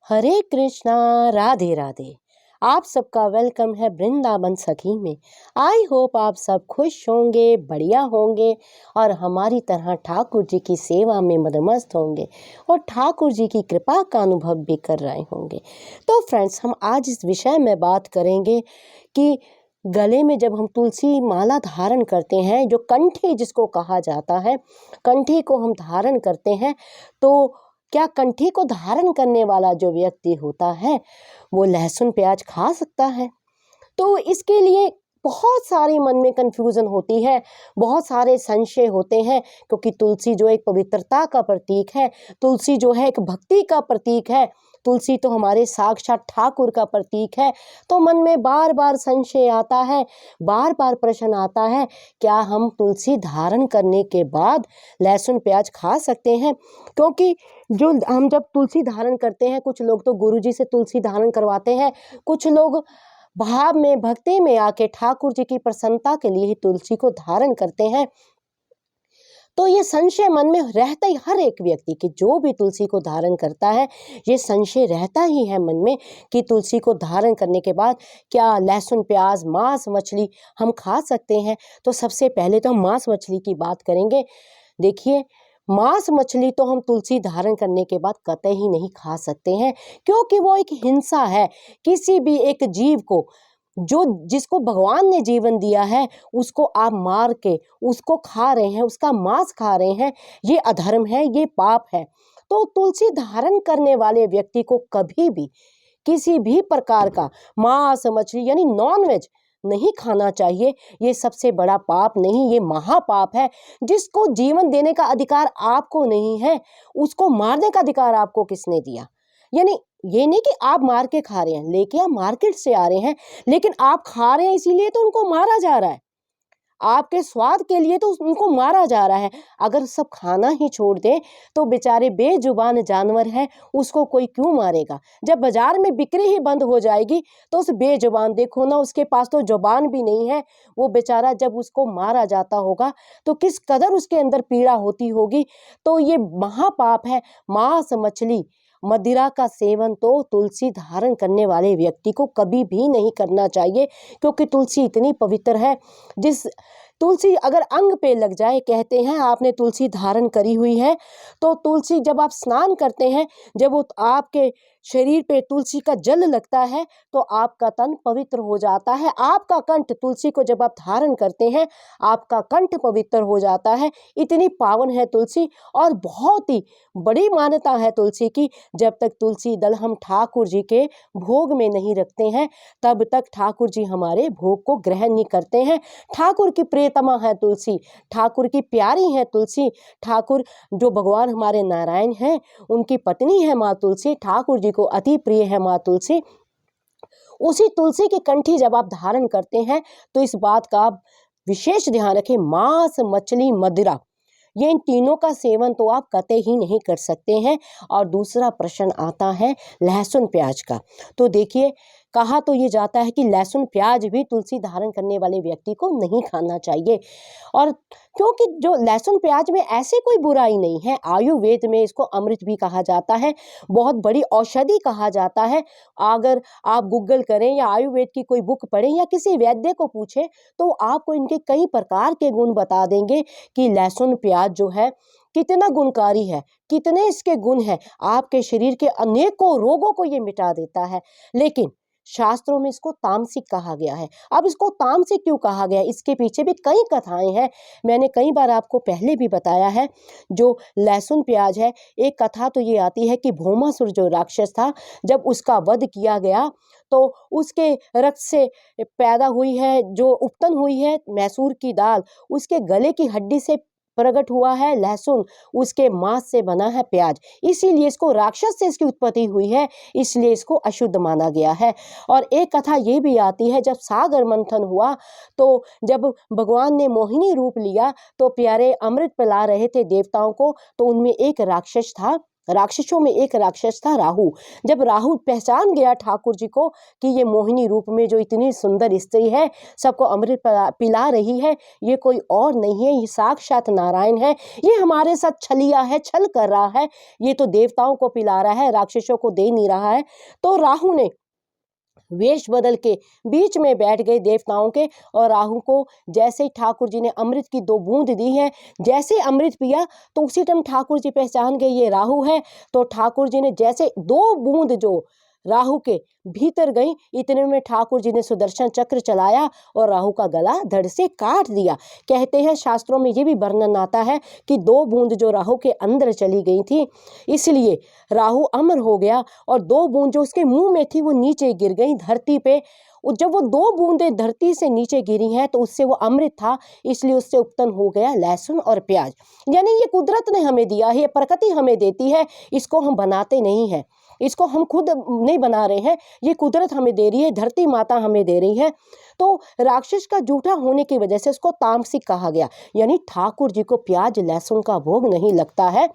हरे कृष्णा, राधे राधे। आप सबका वेलकम है वृंदावन सखी में। आई होप आप सब खुश होंगे, बढ़िया होंगे और हमारी तरह ठाकुर जी की सेवा में मदमस्त होंगे और ठाकुर जी की कृपा का अनुभव भी कर रहे होंगे। तो फ्रेंड्स, हम आज इस विषय में बात करेंगे कि गले में जब हम तुलसी माला धारण करते हैं, जो कंठी जिसको कहा जाता है, कंठी को हम धारण करते हैं, तो क्या कंठी को धारण करने वाला जो व्यक्ति होता है वो लहसुन प्याज खा सकता है? तो इसके लिए बहुत सारी मन में कन्फ्यूज़न होती है, बहुत सारे संशय होते हैं, क्योंकि तुलसी जो एक पवित्रता का प्रतीक है, तुलसी जो है एक भक्ति का प्रतीक है, तुलसी तो हमारे साक्षात ठाकुर का प्रतीक है। तो मन में बार बार संशय आता है, बार बार प्रश्न आता है, क्या हम तुलसी धारण करने के बाद लहसुन प्याज खा सकते हैं? क्योंकि जो हम जब तुलसी धारण करते हैं, कुछ लोग तो गुरुजी से तुलसी धारण करवाते हैं, कुछ लोग भाव में भक्ति में आके ठाकुर जी की प्रसन्नता के लिए ही तुलसी को धारण करते हैं। तो ये संशय मन में रहता ही हर एक व्यक्ति की, जो भी तुलसी को धारण करता है, ये संशय रहता ही है मन में कि तुलसी को धारण करने के बाद क्या लहसुन प्याज मांस मछली हम खा सकते हैं? तो सबसे पहले तो हम मांस मछली की बात करेंगे। देखिए, मांस मछली तो हम तुलसी धारण करने के बाद कतई नहीं खा सकते हैं, क्योंकि वो एक हिंसा है। किसी भी एक जीव को, जो जिसको भगवान ने जीवन दिया है, उसको आप मार के उसको खा रहे हैं, उसका मांस खा रहे हैं, ये अधर्म है, ये पाप है। तो तुलसी धारण करने वाले व्यक्ति को कभी भी किसी भी प्रकार का मांस मछली यानी नॉन वेज नहीं खाना चाहिए। ये सबसे बड़ा पाप नहीं, ये महापाप है। जिसको जीवन देने का अधिकार आपको नहीं है, उसको मारने का अधिकार आपको किसने दिया? यानी ये नहीं कि आप मार के खा रहे हैं, लेके आप मार्केट से आ रहे हैं, लेकिन आप खा रहे हैं इसीलिए तो उनको मारा जा रहा है, आपके स्वाद के लिए तो उनको मारा जा रहा है। अगर सब खाना ही छोड़ दे तो बेचारे बेजुबान जानवर है, उसको कोई क्यों मारेगा? जब बाजार में बिक्री ही बंद हो जाएगी तो उस बेजुबान, देखो ना, उसके पास तो जुबान भी नहीं है, वो बेचारा जब उसको मारा जाता होगा तो किस कदर उसके अंदर पीड़ा होती होगी। तो ये महापाप है। मांस मछली मदिरा का सेवन तो तुलसी धारण करने वाले व्यक्ति को कभी भी नहीं करना चाहिए, क्योंकि तुलसी इतनी पवित्र है। जिस तुलसी अगर अंग पे लग जाए, कहते हैं आपने तुलसी धारण करी हुई है, तो तुलसी जब आप स्नान करते हैं, जब वो आपके शरीर पे तुलसी का जल लगता है तो आपका तन पवित्र हो जाता है। आपका कंठ, तुलसी को जब आप धारण करते हैं, आपका कंठ पवित्र हो जाता है। इतनी पावन है तुलसी और बहुत ही बड़ी मान्यता है तुलसी की। जब तक तुलसी दल हम ठाकुर जी के भोग में नहीं रखते हैं, तब तक ठाकुर जी हमारे भोग को ग्रहण नहीं करते हैं। ठाकुर की प्रियतमा है तुलसी, ठाकुर की प्यारी है तुलसी। ठाकुर जो भगवान हमारे नारायण हैं, उनकी पत्नी है माँ तुलसी, ठाकुर जी को अति प्रिय है माँ तुलसी। उसी तुलसी की कंठी जब आप धारण करते हैं तो इस बात का आप विशेष ध्यान रखें, मांस मछली मदिरा, ये इन तीनों का सेवन तो आप कतई ही नहीं कर सकते हैं। और दूसरा प्रश्न आता है लहसुन प्याज का। तो देखिए, कहा तो ये जाता है कि लहसुन प्याज भी तुलसी धारण करने वाले व्यक्ति को नहीं खाना चाहिए। और क्योंकि जो लहसुन प्याज में ऐसे कोई बुराई नहीं है, आयुर्वेद में इसको अमृत भी कहा जाता है, बहुत बड़ी औषधि कहा जाता है। अगर आप गूगल करें या आयुर्वेद की कोई बुक पढ़ें या किसी वैद्य को पूछें, तो आपको इनके कई प्रकार के गुण बता देंगे कि लहसुन प्याज जो है कितना गुणकारी है, कितने इसके गुण हैं। आपके शरीर के अनेकों रोगों को ये मिटा देता है। लेकिन शास्त्रों में इसको तामसिक कहा गया है। अब इसको तामसिक क्यों कहा गया है, इसके पीछे भी कई कथाएं हैं। मैंने कई बार आपको पहले भी बताया है। जो लहसुन प्याज है, एक कथा तो ये आती है कि भौमासुर जो राक्षस था, जब उसका वध किया गया तो उसके रक्त से पैदा हुई है, जो उत्पन्न हुई है मैसूर की दाल, उसके गले की हड्डी से प्रकट हुआ है लहसुन, उसके मांस से बना है प्याज। इसीलिए इसको, राक्षस से इसकी उत्पत्ति हुई है, इसलिए इसको अशुद्ध माना गया है। और एक कथा ये भी आती है, जब सागर मंथन हुआ तो जब भगवान ने मोहिनी रूप लिया तो प्यारे अमृत पिला रहे थे देवताओं को, तो उनमें एक राक्षस था राक्षसों में एक राक्षस था राहु। जब राहु पहचान गया ठाकुर जी को कि ये मोहिनी रूप में जो इतनी सुंदर स्त्री है, सबको अमृत पिला रही है, ये कोई और नहीं है, ये साक्षात नारायण है, ये हमारे साथ छलिया है, छल कर रहा है, ये तो देवताओं को पिला रहा है, राक्षसों को दे नहीं रहा है। तो राहु ने वेश बदल के बीच में बैठ गए देवताओं के, और राहु को जैसे ही ठाकुर जी ने अमृत की 2 बूंद दी है, जैसे अमृत पिया तो उसी टाइम ठाकुर जी पहचान गए ये राहु है। तो ठाकुर जी ने जैसे 2 बूंद जो राहु के भीतर गई, इतने में ठाकुर जी ने सुदर्शन चक्र चलाया और राहु का गला धड़ से काट दिया। कहते हैं शास्त्रों में ये भी वर्णन आता है कि 2 बूंद जो राहु के अंदर चली गई थी, इसलिए राहु अमर हो गया, और 2 बूंद जो उसके मुंह में थी वो नीचे गिर गई धरती पे। जब वो 2 बूंदें धरती से नीचे गिरी हैं तो उससे वो अमृत था, इसलिए उससे उत्पन्न हो गया लहसुन और प्याज। यानी ये कुदरत ने हमें दिया है, ये प्रकृति हमें देती है, इसको हम बनाते नहीं हैं, इसको हम खुद नहीं बना रहे हैं, ये कुदरत हमें दे रही है, धरती माता हमें दे रही है। तो राक्षस का जूठा होने की वजह से उसको तामसिक कहा गया, यानी ठाकुर जी को प्याज लहसुन का भोग नहीं लगता है।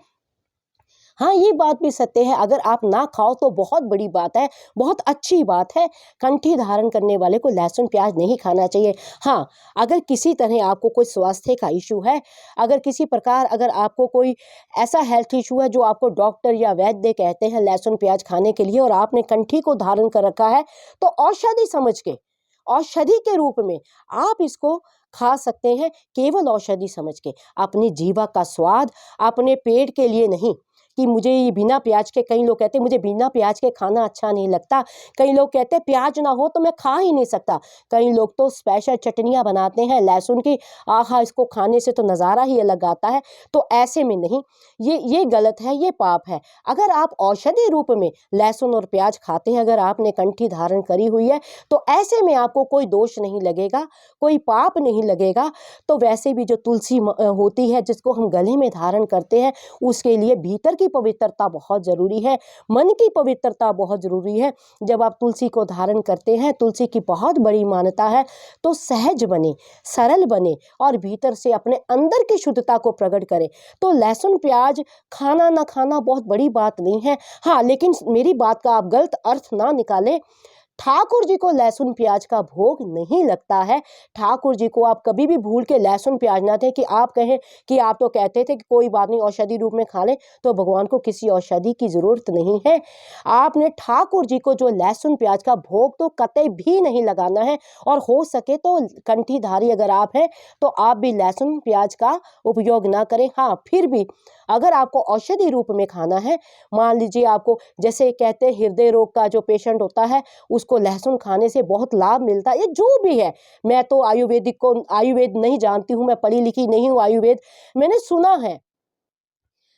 हाँ, ये बात भी सत्य है, अगर आप ना खाओ तो बहुत बड़ी बात है, बहुत अच्छी बात है। कंठी धारण करने वाले को लहसुन प्याज नहीं खाना चाहिए। हाँ, अगर किसी तरह आपको कोई स्वास्थ्य का इशू है, अगर किसी प्रकार अगर आपको कोई ऐसा हेल्थ इशू है जो आपको डॉक्टर या वैद्य कहते हैं लहसुन प्याज खाने के लिए, और आपने कंठी को धारण कर रखा है, तो औषधि समझ के, औषधि के रूप में आप इसको खा सकते हैं, केवल औषधि समझ के। अपनी जीवा का स्वाद, अपने पेट के लिए नहीं कि मुझे ये बिना प्याज के, कई लोग कहते हैं मुझे बिना प्याज के खाना अच्छा नहीं लगता, कई लोग कहते हैं प्याज ना हो तो मैं खा ही नहीं सकता, कई लोग तो स्पेशल चटनियाँ बनाते हैं लहसुन की, आहा इसको खाने से तो नज़ारा ही अलग आता है। तो ऐसे में नहीं, ये गलत है, ये पाप है। अगर आप औषधि रूप में लहसुन और प्याज खाते हैं, अगर आपने कंठी धारण करी हुई है, तो ऐसे में आपको कोई दोष नहीं लगेगा, कोई पाप नहीं लगेगा। तो वैसे भी जो तुलसी होती है जिसको हम गले में धारण करते हैं, उसके लिए भीतर की पवित्रता बहुत जरूरी है, मन की पवित्रता बहुत जरूरी है। जब आप तुलसी को धारण करते हैं, तुलसी की बहुत बड़ी मान्यता है, तो सहज बने, सरल बने और भीतर से अपने अंदर की शुद्धता को प्रकट करे। तो लहसुन प्याज खाना ना खाना बहुत बड़ी बात नहीं है। हाँ, लेकिन मेरी बात का आप गलत अर्थ ना निकालें, ठाकुर जी को लहसुन प्याज का भोग नहीं लगता है। ठाकुर जी को आप कभी भी भूल के लहसुन प्याज ना दें कि आप कहें कि आप तो कहते थे कि कोई बात नहीं औषधि रूप में खा लें, तो भगवान को किसी औषधि की जरूरत नहीं है। आपने ठाकुर जी को जो लहसुन प्याज का भोग तो कतई भी नहीं लगाना है, और हो सके तो कंठीधारी अगर आप हैं तो आप भी लहसुन प्याज का उपयोग ना करें। हाँ, फिर भी अगर आपको औषधि रूप में खाना है, मान लीजिए आपको, जैसे कहते हैं हृदय रोग का जो पेशेंट होता है उसको लहसुन खाने से बहुत लाभ मिलता है, ये जो भी है, मैं तो आयुर्वेद नहीं जानती हूँ, मैं पढ़ी लिखी नहीं हूँ, आयुर्वेद मैंने सुना है।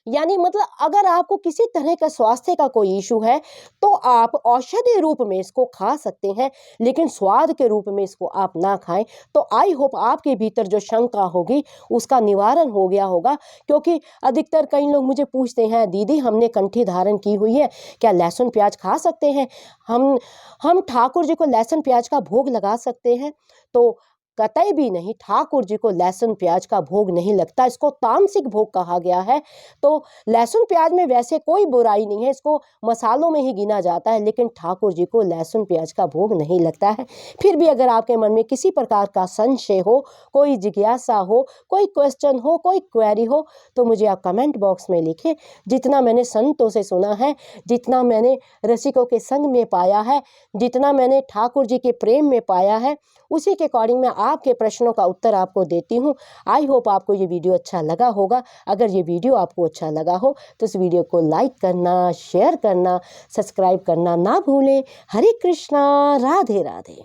यानी मतलब अगर आपको किसी तरह का स्वास्थ्य का कोई इशू है तो आप औषधि रूप में इसको खा सकते हैं, लेकिन स्वाद के रूप में इसको आप ना खाएं। तो आई होप आपके भीतर जो शंका होगी उसका निवारण हो गया होगा, क्योंकि अधिकतर कई लोग मुझे पूछते हैं दीदी हमने कंठी धारण की हुई है, क्या लहसुन प्याज खा सकते हैं, हम ठाकुर जी को लहसुन प्याज का भोग लगा सकते हैं? तो कतई भी नहीं, ठाकुर जी को लहसुन प्याज का भोग नहीं लगता, इसको तामसिक भोग कहा गया है। तो लहसुन प्याज में वैसे कोई बुराई नहीं है, इसको मसालों में ही गिना जाता है, लेकिन ठाकुर जी को लहसुन प्याज का भोग नहीं लगता है। फिर भी अगर आपके मन में किसी प्रकार का संशय हो, कोई जिज्ञासा हो, कोई क्वेश्चन हो, कोई क्वेरी हो, तो मुझे आप कमेंट बॉक्स में लिखें। जितना मैंने संतों से सुना है, जितना मैंने रसिकों के संग में पाया है, जितना मैंने ठाकुर जी के प्रेम में पाया है, उसी के अकॉर्डिंग मैं आपके प्रश्नों का उत्तर आपको देती हूँ। आई होप आपको ये वीडियो अच्छा लगा होगा। अगर ये वीडियो आपको अच्छा लगा हो तो इस वीडियो को लाइक करना, शेयर करना, सब्सक्राइब करना ना भूलें। हरे कृष्णा, राधे राधे।